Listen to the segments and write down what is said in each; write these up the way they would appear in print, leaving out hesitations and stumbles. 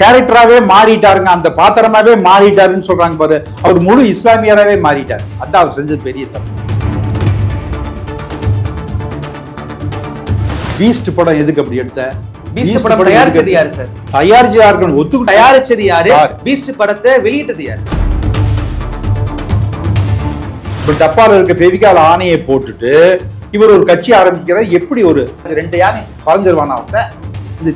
கேரக்டராவே மாறிட்டாருங்க, அந்த பாத்திரமாவே மாறிட்டாருன்னு சொல்றாங்க பாரு. அவர் முழு இஸ்லாமியராகவே மாறிட்டார். அதான் அவர் செஞ்சது பெரிய தப்பு. பீஸ்ட் படம் எதுக்கு அப்படி எடுத்த? பீஸ்ட் படம் தயாரிச்சது யாரு சார்? தயாரிச்சு யாருன்னு ஒத்துக்கு தயாரிச்சது யாரு? பீஸ்ட் படத்தை வெளியிட்டது யாரு? இப்ப டப்பால இருக்க பெவிகால ஆணையை போட்டுட்டு இவர் ஒரு கட்சி ஆரம்பிக்கிறார். எப்படி ஒரு 2 யானை பறஞ்சிருவானா அவன்? இந்த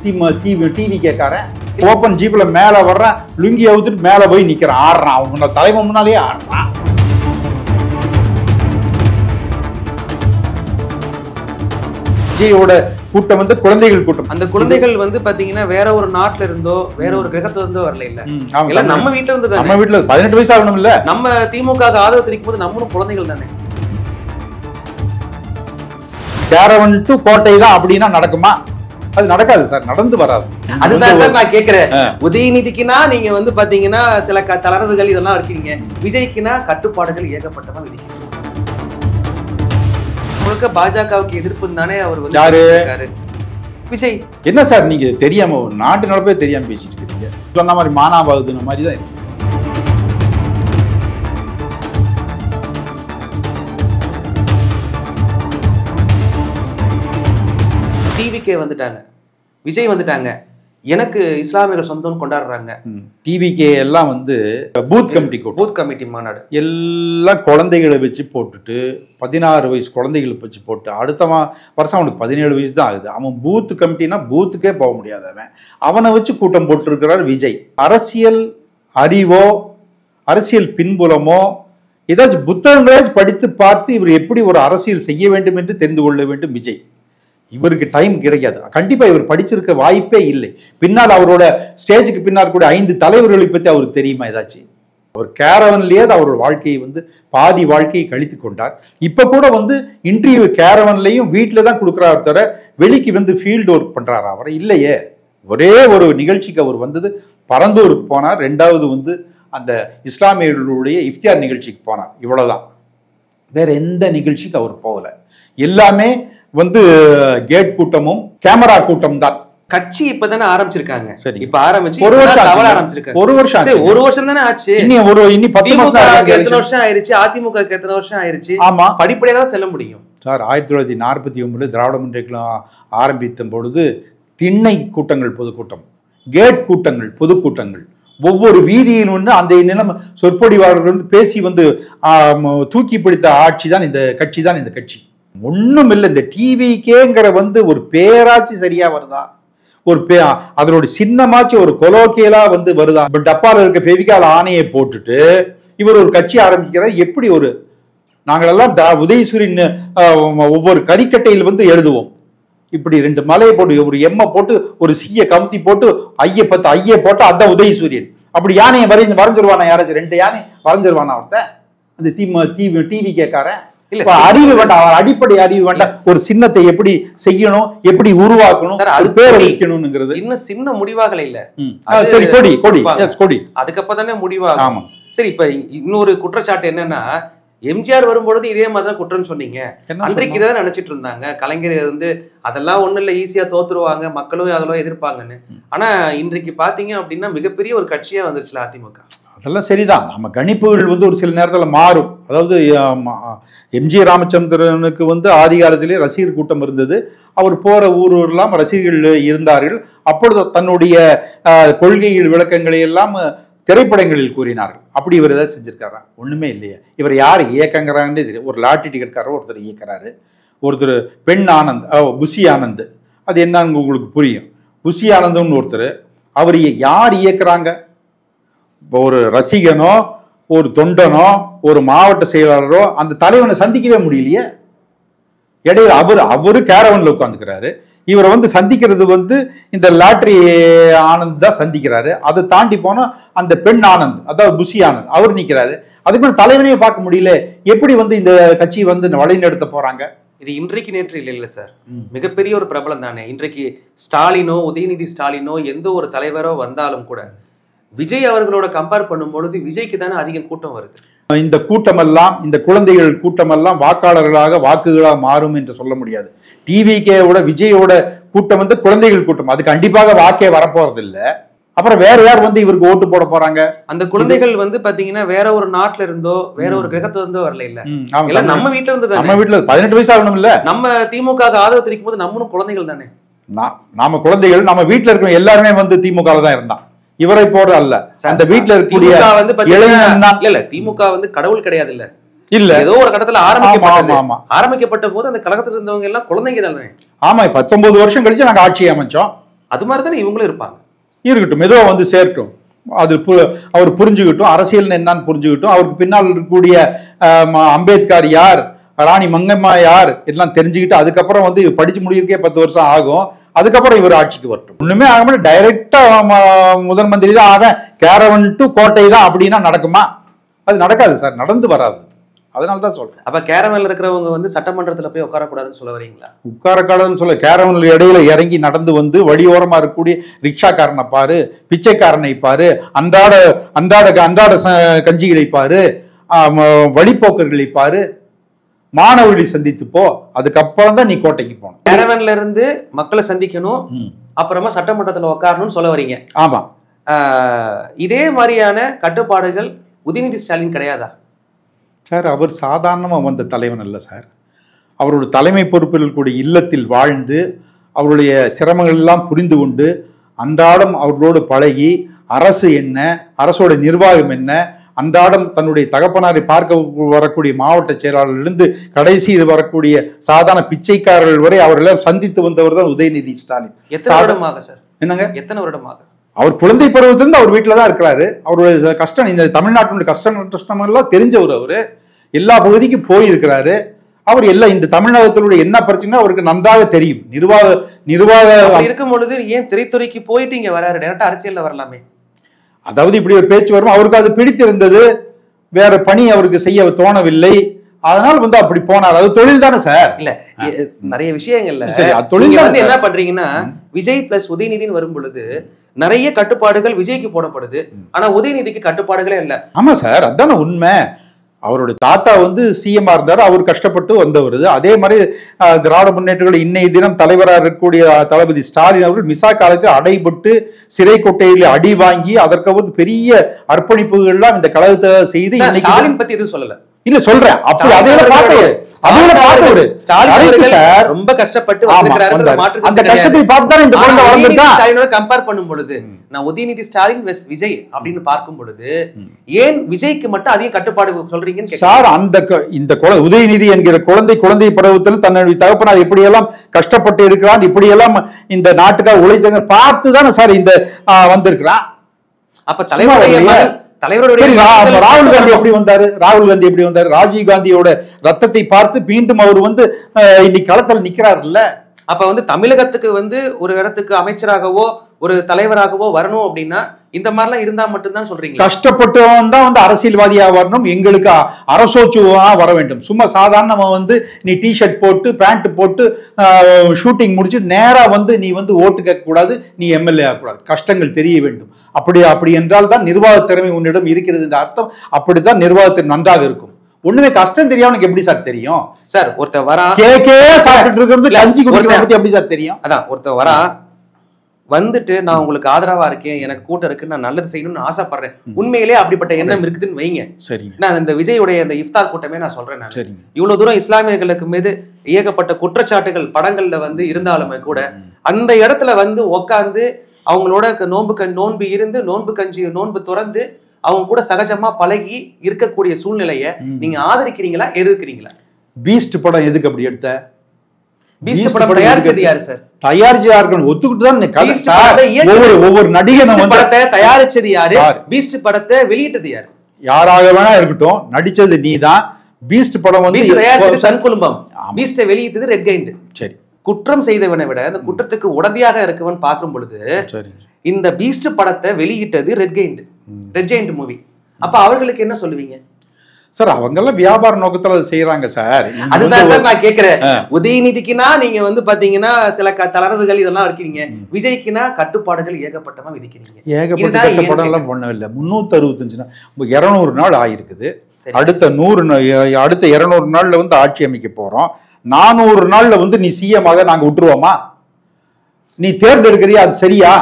டிவி கேட்காரன் ஓப்பன் ஜீப்ல மேல வர்றான், லுங்கி அவுத்துட்டு மேல போய் நிக்கிறான், ஆடுறான். அவங்க தலைமை முன்னாலேயே ஆடுறான். விஜயோட கூட்டம் வந்து குழந்தைகள் கூட்டம். அந்த குழந்தைகள் வந்து பாத்தீங்கன்னா வேற ஒரு நாட்டுல இருந்தோ வேற ஒரு கிரகத்துல இருந்தோ வரல. இல்ல நம்ம வீட்டுல இருந்து. நம்ம வீட்டுல 18 வயசு ஆகணும் இல்ல? நம்ம திமுக ஆதரவு தெரிவிக்கும் போது நம்மளும் குழந்தைகள் தானே. கேரவன் டு கோட்டை தான் அப்படின்னா நடக்குமா? அது நடக்காது சார், நடந்து வராது. அதுதான் சார் நான் கேட்கிறேன். உதயநிதிக்குனா நீங்க வந்து பாத்தீங்கன்னா சில தளர்வுகள் இதெல்லாம் இருக்கீங்க, விஜய்க்குனா கட்டுப்பாடுகள் ஏகப்பட்டமா விதிக்கிறீங்க. முழுக்க பாஜகவுக்கு எதிர்ப்பு தானே அவர் வந்து யாரு? விஜய். என்ன சார் நீங்க தெரியாம நாட்டு நடப்பே தெரியாம பேசிட்டு இருக்கீங்க. சொன்ன மாதிரி மானாபாகுதுன மாதிரி தான் இருக்கு. டிவிகே வந்துட்டாங்க, விஜய் வந்துட்டாங்க, எனக்கு இஸ்லாமியர்கள் சொந்தம்னு கொண்டாடுறாங்க. டிவிகே எல்லாம் வந்து பூத் கமிட்டி பூத் கமிட்டி மாநாடு எல்லாம் குழந்தைகளை வச்சு போட்டுட்டு 16 வயசு குழந்தைகளை வச்சு போட்டு அடுத்த வருஷம் அவனுக்கு 17 வயசு தான் ஆகுது. அவன் பூத் கமிட்டினா பூத்துக்கே போக முடியாதவன். அவனை வச்சு கூட்டம் போட்டிருக்கிறார் விஜய். அரசியல் அறிவோ அரசியல் பின்புலமோ ஏதாச்சும் புத்தகங்களாச்சும் படித்து பார்த்து இவர் எப்படி ஒரு அரசியல் செய்ய வேண்டும் என்று தெரிந்து கொள்ள வேண்டும் விஜய். இவருக்கு டைம் கிடைக்காது. கண்டிப்பா இவர் படிச்சிருக்க வாய்ப்பே இல்லை. பின்னால் அவரோட ஸ்டேஜுக்கு பின்னால் கூட 5 தலைவர்களை பற்றி அவருக்கு தெரியுமா ஏதாச்சும்? அவர் கேரவன்லயே அவரோட வாழ்க்கையை வந்து பாதி வாழ்க்கையை கழித்து கொண்டார். இப்ப கூட வந்து இன்டர்வியூ கேரவன்லையும் வீட்டில தான் கொடுக்குறாரு தவிர வெளிக்கு வந்து ஃபீல்டு ஒர்க் பண்றாரு அவர் இல்லையே. ஒரே ஒரு நிகழ்ச்சிக்கு அவர் வந்தது பரந்தூருக்கு போனார். 2வது வந்து அந்த இஸ்லாமியர்களுடைய இஃப்தியார் நிகழ்ச்சிக்கு போனார். இவ்வளவுதான். வேற எந்த நிகழ்ச்சிக்கு அவர் போகல. எல்லாமே வந்து கேட் கூட்டமும் கேமரா கூட்டம் தான். கட்சி இப்பதானே ஆரம்பிச்சிருக்காங்க. சரி, இப்ப ஆரம்பிச்சு ஒரு வருஷம் தானே ஆச்சு. இனி 10 மாசம் எத்தனை வருஷம் ஆயிருச்சு? அதிமுக எத்தனை வருஷம் ஆயிருச்சு? ஆமா, படிப்படியா தான் செல்ல முடியும் சார். 1949 திராவிட முன்னேற்றம் ஆரம்பித்த பொழுது திண்ணை கூட்டங்கள் பொதுக்கூட்டம், கேட் கூட்டங்கள் பொதுக்கூட்டங்கள், ஒவ்வொரு வீதியில் ஒன்று அந்த நிலம் சொற்பொழிவாளர்கள் வந்து பேசி வந்து தூக்கி பிடித்த ஆட்சி தான் இந்த கட்சி தான். இந்த கட்சி ஒண்ணும் இல்லை. இந்த டிவிக்கேங்கிற வந்து ஒரு பேராட்சி சரியா வருதா? ஒரு அதனோட சின்னமாச்சு ஒரு கொலோக்கியலா வந்து வருதா? டப்பால இருக்க பெவிகால ஆணையை போட்டுட்டு இவர் ஒரு கட்சி ஆரம்பிக்கிறார். எப்படி ஒரு நாங்களெல்லாம் உதயசூரியன் ஒவ்வொரு கறிக்கட்டையில் வந்து எழுதுவோம். இப்படி 2 மலையை போட்டு ஒரு எம்மை போட்டு ஒரு சீய கமுத்தி போட்டு ஐய போட்டு அதான் உதயசூரியன். அப்படி யானையை வரைஞ்சிருவானா யாராச்சும்? 2 யானை வரைஞ்சிருவானா ஒருத்தன்? அந்த டிவி கேட்காரன். அறிவு வேண்டாம், அடிப்படை அறிவு வேண்டாம். ஒரு சின்னத்தை எப்படி செய்யணும், எப்படி உருவாக்கணும், அது பேர் வைக்கணும்ங்கிறது இன்னும் சின்ன முடிவாகல இல்ல. சரி, கொடி கொடி கொடி அதுக்கப்புறம் தானே முடிவாகும். ஆமா. சரி, இப்ப இன்னொரு குற்றச்சாட்டு என்னன்னா, எம்ஜிஆர் வரும்பொழுது இதே மாதிரிதான் குற்றம் சொன்னீங்க. அன்றைக்கு இதான் நினைச்சிட்டு இருந்தாங்க கலைஞர் வந்து அதெல்லாம் ஒண்ணும் இல்ல, ஈஸியா தோத்துருவாங்க, மக்களும் அதெல்லாம் எதிர்ப்பாங்கன்னு. ஆனா இன்றைக்கு பாத்தீங்க அப்படின்னா மிகப்பெரிய ஒரு கட்சியா வந்துருச்சுல அதிமுக. அதெல்லாம் சரிதான். நம்ம கணிப்புகள் வந்து ஒரு சில நேரத்தில் மாறும். அதாவது எம்ஜி ராமச்சந்திரனுக்கு வந்து ஆதி காலத்திலே ரசிகர் கூட்டம் இருந்தது. அவர் போற ஊரெல்லாம் ரசிகர்கள் இருந்தார்கள். அப்பொழுது தன்னுடைய கொள்கைகள் விளக்கங்களை எல்லாம் திரைப்படங்களில் கூறினார்கள். அப்படி இவர் ஏதாவது செஞ்சிருக்காரா? ஒண்ணுமே இல்லையே. இவர் யார் இயக்கங்கிறாங்கன்னே தெரியும். ஒரு லாட்டரி டிக்கெட்காரர் ஒருத்தர் இயக்கிறாரு, ஒருத்தர் பெண் ஆனந்த், புஷி ஆனந்த். அது என்னன்னு உங்களுக்கு புரியும். புஷி ஆனந்த்னு ஒருத்தர், அவர் யார் இயக்குறாங்க? ஒரு ரசிகனோ ஒரு தொண்டனோ ஒரு மாவட்ட செயலாளரோ அந்த தலைவனை சந்திக்கவே முடியலையே. இடையில அவரு கேரவன்ல உட்காந்துக்கிறாரு. இவரை வந்து சந்திக்கிறது வந்து இந்த லாட்டரி ஆனந்த் தான் சந்திக்கிறாரு. அதை தாண்டி போனா அந்த பெண் ஆனந்த், அதாவது புஷி ஆனந்த், அவர் நிற்கிறாரு. அதுக்கு தலைவனையே பார்க்க முடியல. எப்படி வந்து இந்த கட்சி வந்து வழிநடத்த போறாங்க? இது இன்றைக்கு நேற்று இல்லை சார், மிகப்பெரிய ஒரு பிரபலம் தானே. இன்றைக்கு ஸ்டாலினோ உதயநிதி ஸ்டாலினோ எந்த ஒரு தலைவரோ வந்தாலும் கூட விஜய் அவர்களோட கம்பேர் பண்ணும் பொழுது விஜய்க்கு தானே அதிகம் கூட்டம் வருது. இந்த கூட்டமெல்லாம், இந்த குழந்தைகள் கூட்டமெல்லாம் வாக்காளர்களாக வாக்குகளாக மாறும் என்று சொல்ல முடியாது. டிவிகேவோட விஜயோட கூட்டம் வந்து குழந்தைகள் கூட்டம், அது கண்டிப்பாக வாக்கே வரப்போறது இல்லை. அப்புறம் வேற யார் வந்து இவருக்கு ஓட்டு போட போறாங்க? அந்த குழந்தைகள் வந்து பாத்தீங்கன்னா வேற ஒரு நாட்டுல இருந்தோ வேற ஒரு கிரகத்துல இருந்தோ வரல இல்ல, நம்ம வீட்டுல இருந்து, நம்ம வீட்டுல 18 வயசு ஆகணும் இல்ல. நம்ம திமுக ஆதரவு தெரிவிக்கும் போது நம்மளும் குழந்தைகள் தானே. நாம குழந்தைகள், நம்ம வீட்டுல இருக்கிற எல்லாருமே வந்து திமுக தான் இருந்தான், இவரை போற அல்ல. அந்த வீட்டுல இருக்கக்கூடிய இல்ல திமுக வந்து கடவுள் கிடையாது இல்ல, இல்ல ஏதோ ஒரு கட்டத்துல ஆரம்பிக்கப்பட்ட போது அந்த கழகத்துல இருந்தவங்க எல்லாம் குழந்தைங்க தானே. ஆமா, 19 வருஷம் கழிச்சு நாங்க ஆட்சி அமைச்சோம். அது மாதிரி தானே இவங்களும் இருப்பாங்க. இருக்கட்டும், ஏதோ வந்து சேரட்டும், அது அவர் புரிஞ்சுக்கிட்டும், அரசியல் என்னன்னு புரிஞ்சுக்கிட்டும், அவருக்கு பின்னால் இருக்கக்கூடிய அம்பேத்கர் யார், ராணி மங்கம்மா யார் எல்லாம் தெரிஞ்சுக்கிட்டு அதுக்கப்புறம் வந்து படிச்சு முடியிருக்கே 10 வருஷம் ஆகும். அதுக்கப்புறம் இவர் ஆட்சிக்கு வரட்டும். ஒண்ணுமே ஆகாம டைரக்டா முதல் மந்திரி தான் ஆக, கேரவன் டு கோட்டை தான் அப்படின்னா நடக்குமா? அது நடக்காது சார், நடந்து வராது. அதனால தான் சொல்றேன். அப்ப கேரவன்ல இருக்கிறவங்க வந்து சட்டமன்றத்துல போய் உட்காரக்கூடாதுன்னு சொல்ல வரீங்களா? உட்காரக்கூடாதுன்னு சொல்ல, கேரவன்ல இடையில இறங்கி நடந்து வந்து வழியோரமா இருக்கக்கூடிய ரிக்ஷாக்காரனை பாரு, பிச்சைக்காரனை பாரு, அன்றாட கஞ்சிகளை பாரு, வழிபோக்கர்களை பாரு, மாணவர்களை சந்தித்து போ. அதுக்கப்புறம் தான் நீ கோட்டைக்கு போகணும். கேரவன்ல இருந்து மக்களை சந்திக்கணும், அப்புறமா சட்டமன்றத்துல உட்காரணும்னு சொல்ல வரீங்க. ஆமா. இதே மாதிரியான கட்டுப்பாடுகள் உதயநிதி ஸ்டாலின் கிடையாதா சார்? அவர் சாதாரணமாக வந்த தலைவன் அல்ல சார். அவரோட தலைமை பொறுப்பில் கூட இல்லத்தில் வாழ்ந்து அவருடைய சிரமங்கள் எல்லாம் புரிந்து கொண்டு அன்றாடம் அவர்களோடு பழகி, அரசு என்ன, அரசோட நிர்வாகம் என்ன, அன்றாடம் தன்னுடைய தகப்பனாரை பார்க்க வரக்கூடிய மாவட்ட செயலாளர்களிருந்து கடைசி வரக்கூடிய சாதாரண பிச்சைக்காரர்கள் வரை அவர்களெல்லாம் சந்தித்து வந்தவர் தான் உதயநிதி ஸ்டாலின். எத்தனை வருடமாக சார்? என்னங்க எத்தனை வருடமாக? அவர் குழந்தை பருவத்திலிருந்து அவர் வீட்டில் தான் இருக்கிறாரு. அவருடைய கஷ்டம், இந்த தமிழ்நாட்டினுடைய கஷ்டம் எல்லாம் தெரிஞ்சவர். அவரு எல்லா பகுதிக்கும் போயிருக்கிறாரு. அவர் எல்லாம் இந்த தமிழகத்தினுடைய என்ன பிரச்சனை அவருக்கு நன்றாக தெரியும். நிர்வாக இருக்கும் பொழுது ஏன் திரைத்துறைக்கு போயிட்டு இங்க வராரு? டேரக்டா அரசியல்ல வரலாமே. அதாவது இப்படி ஒரு பேச்சு வரும், அவருக்கு அது பிடித்திருந்தது, வேற பணி அவருக்கு செய்ய தோணவில்லை, அதனால வந்து அப்படி போனார். அது தொழில் தானே சார். இல்ல நிறைய விஷயங்கள்ல தொழில் வந்து என்ன பண்றீங்கன்னா, விஜய் பிளஸ் உதயநிதினு வரும் பொழுது நிறைய கட்டுப்பாடுகள் விஜய்க்கு போடப்படுது, ஆனா உதயநிதிக்கு கட்டுப்பாடுகளே இல்ல. ஆமா சார், அதான உண்மை. அவருடைய தாத்தா வந்து சிஎம்ஆ இருந்தாரு, அவர் கஷ்டப்பட்டு வந்தவர். அதே மாதிரி திராவிட முன்னேற்றங்கள் இன்னைய தினம் தலைவராக இருக்கக்கூடிய தளபதி ஸ்டாலின் அவர்கள் மிசா காலத்தில் அடைபட்டு சிறை கொட்டையில் அடி வாங்கி அதற்கு பெரிய அர்ப்பணிப்புகள்லாம் இந்த கழகத்தை செய்து ஸ்டாலின் பத்தி எதுவும் சொல்லல. இல்ல சொல்றேன், அப்படி ரொம்ப கஷ்டப்பட்டு அந்த கஷ்டத்தை பார்த்து இந்த குழந்தை வளர்ந்துட்டான். கம்பேர் பண்ணும் பொழுது நான் உதயநிதி ஸ்டாலின் வெஸ் விஜய் அப்படின்னு பார்க்கும் பொழுது ஏன் விஜய்க்கு மட்டும் அதிக கட்டுப்பாடு சொல்றீங்கன்னு சார். இந்த உதயநிதி என்கிற குழந்தை பருவத்தில் தன்னுடைய தகப்பனார் எப்படியெல்லாம் கஷ்டப்பட்டு இருக்கிறான், இப்படியெல்லாம் இந்த நாட்டுக்காக உழைத்தங்க பார்த்து தானே சார் இந்த வந்திருக்கிறான். அப்ப தலைவருடைய ராகுல் காந்தி எப்படி வந்தாரு? ராஜீவ் காந்தியோட ரத்தத்தை பார்த்து மீண்டும் அவர் வந்து இன்னைக்கு களத்தில் நிக்கிறாருல்ல. அப்ப வந்து தமிழகத்துக்கு வந்து ஒரு இடத்துக்கு அமைச்சராகவோ ஒரு தலைவராகவோ வரணும் அப்படின்னா இந்த மாதிரிலாம் இருந்தா மட்டும்தான் சொல்றீங்க? கஷ்டப்பட்டவன் தான் வந்து அரசியல்வாதியா வரணும், எங்களுக்கு அரசோச்சுவா வர வேண்டும். சும்மா சாதாரணமா வந்து நீ டிஷர்ட் போட்டு பேண்ட் போட்டு ஷூட்டிங் முடிச்சு நேரா வந்து நீ வந்து ஓட்டு கேட்க கூடாது, நீ எம்எல்ஏ ஆகக்கூடாது. கஷ்டங்கள் தெரிய வேண்டும். அப்படி என்றால் தான் நிர்வாக திறமை உன்னிடம் இருக்கிறது என்ற அர்த்தம். அப்படித்தான் நிர்வாகத்தில் நன்றாக இருக்கும். ஒண்ணுமே கஷ்டம் தெரியாம எப்படி சார் தெரியும் சார்? ஒருத்தர் வரா சாப்பிட்டு இருக்கிறது கஞ்சி குடிக்கிறது எப்படி சார் தெரியும்? அதான் ஒருத்தர் வரா வந்துட்டு நான் உங்களுக்கு ஆதரவா இருக்கேன், எனக்கு கூட்டம் இருக்கு, நான் நல்லது செய்யணும்னு ஆசைப்படுறேன், உண்மையிலே அப்படிப்பட்ட எண்ணம் இருக்குதுன்னு வைங்க. சரிங்க. நான் இந்த விஜயுடைய இந்த இஃப்தார் கூட்டமே நான் சொல்றேன். சரிங்க. இவ்வளவு தூரம் இஸ்லாமியர்களுக்கு மீது இயக்கப்பட்ட குற்றச்சாட்டுகள் படங்கள்ல வந்து இருந்தாலுமே கூட அந்த இடத்துல வந்து உட்காந்து அவங்களோட நோன்பு இருந்து நோன்பு துறந்து அவங்க கூட சகஜமா பழகி இருக்கக்கூடிய சூழ்நிலைய நீங்க ஆதரிக்கிறீங்களா, எதிர்க்கிறீங்களா? பீஸ்ட் படம் எதுக்கு அப்படி எடுத்த? பீஸ்ட் படம் தயாரிச்சது யாரு சார்? தயாரிச்சு யாருன்னு ஒத்துக்கிட்டு தான் ஒவ்வொரு நடிகனும் படத்தை தயாரிச்சது யாரு, பீஸ்ட் படத்தை வெளியிட்டது யாரு? யாராக வேணா இருக்கட்டும், நடிச்சது நீதான். பீஸ்ட் படம் வந்து தயாரிச்சது சன் குழுமம், பீஸ்ட வெளியிட்டது ரெட் ஜெயண்ட். சரி. குற்றம் செய்தவனை விட அந்த குற்றத்துக்கு உடந்தையாக இருக்கவன் பார்க்கும் பொழுது இந்த பீஸ்ட் படத்தை வெளியிட்டது ரெட் ஜெயண்ட் மூவி. அப்ப அவர்களுக்கு என்ன சொல்லுவீங்க சார்? அவங்க எல்லாம் வியாபார நோக்கத்துல அதை செய்யறாங்க சார். அதுதான் சார் நான் கேக்குறேன். உதயநிதிக்குனா நீங்க வந்து பாத்தீங்கன்னா சில தளர்வுகள் இதெல்லாம் இருக்கீங்க, விஜய்க்குனா கட்டுப்பாடுகள் ஏகப்பட்டமா விதிக்கிறீங்க. ஏகப்பட்ட படம் எல்லாம் ஒண்ணும் இல்ல. 365 200 நாள் ஆயிருக்குது. அடுத்த 200 நாள்ல வந்து ஆட்சி அமைக்க போறோம். 400 நாள்ல வந்து நீ சிஎம் ஆக நாங்க விட்டுருவோமா? நீ தேர்ந்தெடுக்கிறியா? அது சரியா?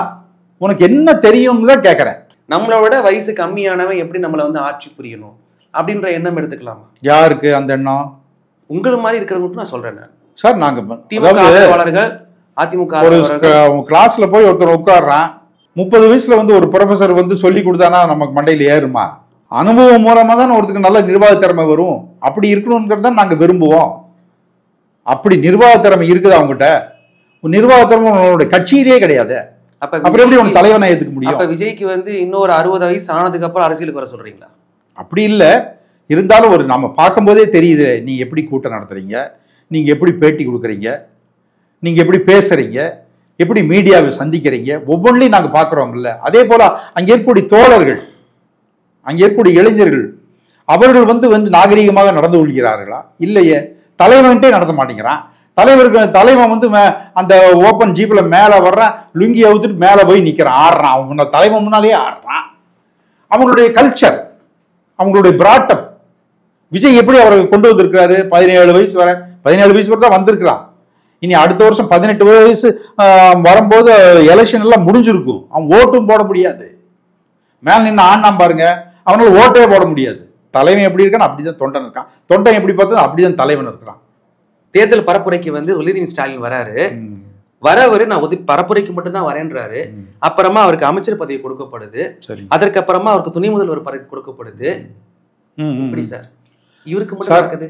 உனக்கு என்ன தெரியும்னு தான் கேட்கறேன். நம்மளோட வயசு கம்மியானவன் எப்படி நம்மளை வந்து ஆட்சி புரியணும் அப்படின்ற எண்ணம் எடுத்துக்கலாமா? யாருக்கு அந்த எண்ணம்? உங்களை மாதிரி இருக்கிறவங்களுக்கு நான் சொல்றேன். சார் நாங்க திமுக ஆதரவாளர்கள், அதிமுக ஒரு கிளாஸ்ல போய் ஒருத்தர் உட்கார்றான், 30 வயசுல வந்து ஒரு ப்ரொஃபசர் வந்து சொல்லி கொடுத்தானா நமக்கு மண்டையில ஏறுமா? அனுபவம் மூலமா தான் ஒருத்தருக்கு நல்ல நிர்வாக திறமை வரும். அப்படி இருக்கணும்ங்கிறது தான் நாங்க விரும்புவோம். அப்படி நிர்வாக திறமை இருக்குது அவங்ககிட்ட. நிர்வாக திறமை உங்களோட கட்சியிலேயே கிடையாது. அப்புறம் எப்படி உங்க தலைவனை ஏத்துக்க முடியும்? அப்ப விஜய்க்கு வந்து இன்னொரு 60 வயசு ஆனதுக்கு அப்புறம் அரசியலுக்கு வர சொல்றீங்களா? அப்படி இல்லை, இருந்தாலும் ஒரு நம்ம பார்க்கும்போதே தெரியுது நீங்க எப்படி கூட்டம் நடத்துறீங்க, நீங்க எப்படி பேட்டி கொடுக்குறீங்க, நீங்க எப்படி பேசுறீங்க, எப்படி மீடியாவை சந்திக்கிறீங்க, ஒவ்வொன்றையும் நாங்க பார்க்குறோம்ல. அதே போல அங்கே இருக்கக்கூடிய தோழர்கள், அங்கே இருக்கக்கூடிய இளைஞர்கள், அவர்கள் வந்து நாகரீகமாக நடந்து கொள்கிறார்களா? இல்லையே. தலைவன்ட்டே நடத்த மாட்டேங்கிறான். தலைவன் வந்து அந்த ஓப்பன் ஜீப்ல மேல வர்றான், லுங்கி அவுத்துட்டு மேல போய் நிக்கிறான், ஆடுறான். அவங்க தலைவன் முன்னாலேயே ஆடுறான். அவங்களுடைய கல்ச்சர், அவங்களுடைய பிராட்டப். விஜய் எப்படி அவரை கொண்டு வந்திருக்கிறாரு? 17 வயசு வரை தான் வந்திருக்கிறான். இனி அடுத்த வருஷம் 18 வயசு வரும்போது எலெக்ஷன் எல்லாம் முடிஞ்சிருக்கும். அவன் ஓட்டும் போட முடியாது. மேல நின்று ஆனாம் பாருங்க, அவனால ஓட்டே போட முடியாது. தலைவன் எப்படி இருக்கான் அப்படிதான் தொண்டன் இருக்கான். தொண்டன் எப்படி பார்த்தா அப்படிதான் தலைவன் இருக்கிறான். தேர்தல் பரப்புரைக்கு வந்து உதயநிதி ஸ்டாலின் வராரு. வரவரு நான் பரப்புரைக்கு மட்டும்தான் வரேன்றாரு. அப்புறமா அவருக்கு அமைச்சர் பதவி கொடுக்கப்படுது. அதற்கு அப்புறமா அவருக்கு துணை முதல்வர் பதவி கொடுக்கப்படுது. எப்படி சார் இவருக்கு மட்டும் நடக்குது?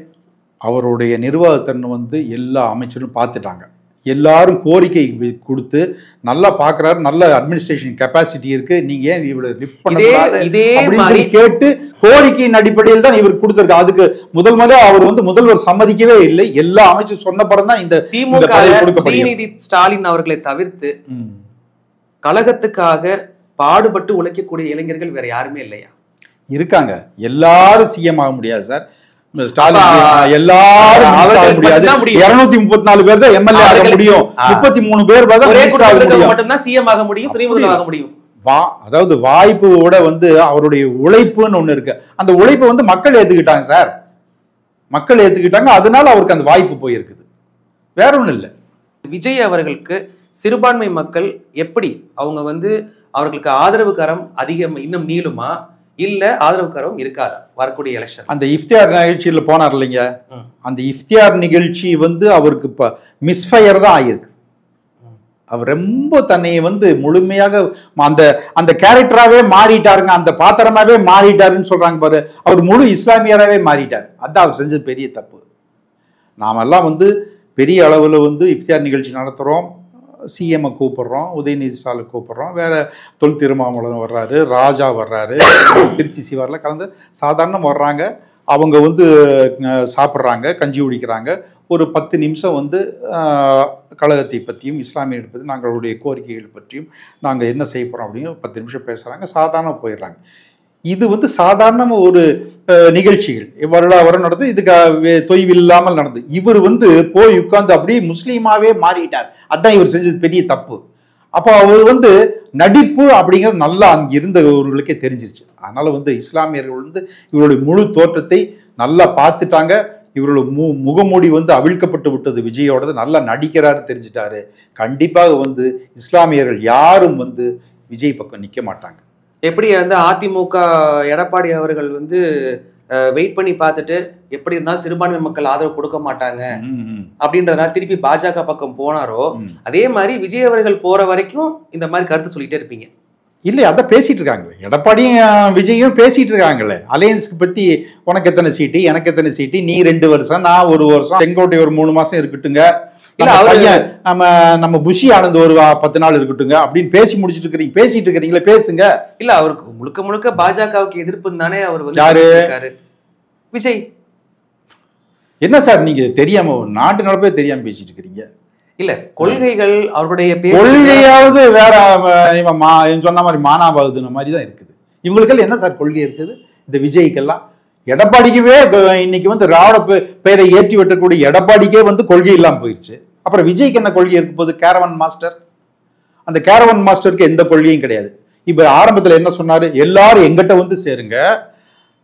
அவருடைய நிர்வாகத்திறன் வந்து எல்லா அமைச்சரும் பார்த்துட்டாங்க. எல்லாரும் கோரிக்கை கொடுத்து நல்லா பாக்குறாரு, நல்ல அட்மினிஸ்ட்ரேஷன் கெப்பாசிட்டி இருக்கு, நீங்க ஏன் இவரை லிஃப்ட் பண்ணக்கூடாது கேட்டு கோரிக்கையின் அடிப்படையில் தான் இவர் கொடுத்திருக்காரு. அதுக்கு முதல்ல அவர் வந்து முதல்வர் சம்மதிக்கவே இல்லை. எல்லா அமைச்சர் சொன்ன பிறகு தான் இந்த திமுக உதயநிதி ஸ்டாலின் அவர்களை தவிர்த்து கழகத்துக்காக பாடுபட்டு உழைக்கக்கூடிய இளைஞர்கள் வேற யாருமே இல்லையா? இருக்காங்க. எல்லாரும் சிஎம் ஆக முடியாது சார். எல்லாரும் 234 பேர் தான் எம்எல்ஏ ஆக முடியும். 33 பேர் மட்டும்தான் சிஎம் ஆக முடியும், துணை முதல்வர் ஆக முடியும். அதாவது வாய்ப்போட வந்து அவருடைய உழைப்புன்னு ஒண்ணு இருக்கு. அந்த உழைப்பை வந்து மக்கள் ஏத்துக்கிட்டாங்க சார். மக்கள் ஏத்துக்கிட்டாங்க, அதனால அவருக்கு அந்த வாய்ப்பு போயிருக்குது. வேற ஒண்ணும் இல்லை. விஜய் அவர்களுக்கு சிறுபான்மை மக்கள் எப்படி அவங்க வந்து அவர்களுக்கு ஆதரவு கரம் அதிகம் இன்னும் நீளுமா, இல்ல ஆதரவு கரம் இருக்காதா வரக்கூடிய எலெக்ஷன்? அந்த இஃப்தியார் நிகழ்ச்சியில போனார் இல்லைங்க, அந்த இஃப்தியார் நிகழ்ச்சி வந்து அவருக்கு இப்ப மிஸ்ஃபயர் தான் ஆயிருக்கு. அவர் ரொம்ப தன்னை வந்து முழுமையாக அந்த அந்த கேரக்டராகவே மாறிட்டாருங்க, அந்த பாத்திரமாவே மாறிட்டாருன்னு சொல்றாங்க பாரு. அவர் முழு இஸ்லாமியராகவே மாறிட்டார். அதான் அவர் செஞ்சது பெரிய தப்பு. நாமெல்லாம் வந்து பெரிய அளவில் வந்து இஃப்தியார் நிகழ்ச்சி நடத்துகிறோம், சிஎம்ஐ கூப்பிடுறோம், உதயநிதி ஸ்டாலின் கூப்பிடுறோம், வேற தொல் திருமாவளவன் வர்றாரு, ராஜா வர்றாரு, திருச்சி சிவாரில் கலந்து சாதாரண வர்றாங்க. அவங்க வந்து சாப்பிட்றாங்க, கஞ்சி குடிக்கிறாங்க. ஒரு 10 நிமிஷம் வந்து கழகத்தை பற்றியும் இஸ்லாமியர்கள் பற்றி நாங்களுடைய கோரிக்கைகள் பற்றியும் நாங்கள் என்ன செய்ய போகிறோம் அப்படின்னு 10 நிமிஷம் பேசுகிறாங்க, சாதாரண போயிடுறாங்க. இது வந்து சாதாரண ஒரு நிகழ்ச்சிகள் வருடா வரம் நடந்து, இதுக்கு தொய்வில்லாமல் நடந்து. இவர் வந்து போய் உட்கார்ந்து அப்படியே முஸ்லீமாவே மாறிட்டார். அதான் இவர் செஞ்சது பெரிய தப்பு. அப்போ அவர் வந்து நடிப்பு அப்படிங்கிறது நல்லா அங்கே இருந்தவர்களுக்கே தெரிஞ்சிருச்சு. அதனால வந்து இஸ்லாமியர்கள் வந்து இவருடைய முழு தோற்றத்தை நல்லா பார்த்துட்டாங்க. இவரோட முகமூடி வந்து அவிழ்க்கப்பட்டு விட்டது. விஜயோடது நல்லா நடிக்கிறாரு தெரிஞ்சிட்டாரு. கண்டிப்பாக வந்து இஸ்லாமியர்கள் யாரும் வந்து விஜய் பக்கம் நிற்க மாட்டாங்க. எப்படி வந்து அதிமுக எடப்பாடி அவர்கள் வந்து வெயிட் பண்ணி பார்த்துட்டு எப்படி இருந்தாலும் சிறுபான்மை மக்கள் ஆதரவு கொடுக்க மாட்டாங்க அப்படின்றதுனால திருப்பி பாஜக பக்கம் போனாரோ, அதே மாதிரி விஜய் அவர்கள் போற வரைக்கும் இந்த மாதிரி கருத்து சொல்லிட்டே இருப்பீங்க. இல்லை, அதான் பேசிட்டு இருக்காங்க. எடப்பாடியும் விஜயும் பேசிட்டு இருக்காங்களே அலையன்ஸ்க்கு பத்தி. உனக்கு எத்தனை சீட்டு, எனக்கு எத்தனை சீட்டு, நீ 2 வருஷம், நான் 1 வருஷம், செங்கோட்டை ஒரு 3 மாசம் இருக்கட்டுங்க, நம்ம புஷி ஆனந்த் ஒரு 10 நாள் இருக்கட்டுங்க அப்படின்னு பேசிட்டு இருக்கிறீங்களே, பேசுங்க. இல்ல, அவருக்கு முழுக்க முழுக்க பாஜகவுக்கு எதிர்ப்புன்னு தானே அவர் வந்து யாரு? விஜய். என்ன சார் நீங்க தெரியாம நாட்டு நடப்பே தெரியாம பேசிட்டு இருக்கிறீங்க? இல்ல, கொள்கைகள் அவருடைய கொள்கையாவது வேற சொன்ன மாதிரி மானாபாகுதுன மாதிரி தான் இருக்குது. இவங்களுக்கெல்லாம் என்ன சார் கொள்கை இருக்குது? இந்த விஜய்க்கெல்லாம் எடப்பாடிக்கவே இன்னைக்கு வந்து திராவிட பெயரை ஏற்றி வெட்டக்கூடிய எடப்பாடிக்கே வந்து கொள்கை இல்லாமல் போயிடுச்சு. அப்புறம் விஜய்க்கு என்ன கொள்கை இருக்க போது? Caravan master. அந்த கேரவன் மாஸ்டருக்கு எந்த கொள்கையும் கிடையாது. இப்ப ஆரம்பத்தில் என்ன சொன்னாரு? எல்லாரும் எங்கிட்ட வந்து சேருங்க,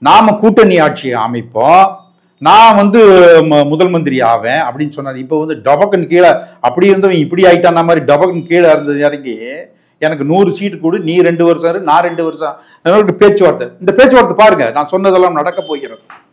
நாம கூட்டணி ஆட்சியை அமைப்போம், நான் வந்து முதல் மந்திரி ஆவேன் அப்படின்னு சொன்னார். இப்போ வந்து டபக்குன்னு கீழே அப்படி இருந்தவன் இப்படி ஆயிட்டான் மாதிரி டபக்குன்னு கீழே இருந்தது இறங்கி எனக்கு 100 சீட்டு கொடு, நீ 2 வருஷம் நான் 2 வருஷம் பேச்சுவார்த்தை. இந்த பேச்சுவார்த்தை பாருங்க, நான் சொன்னதெல்லாம் நடக்க போகிறது.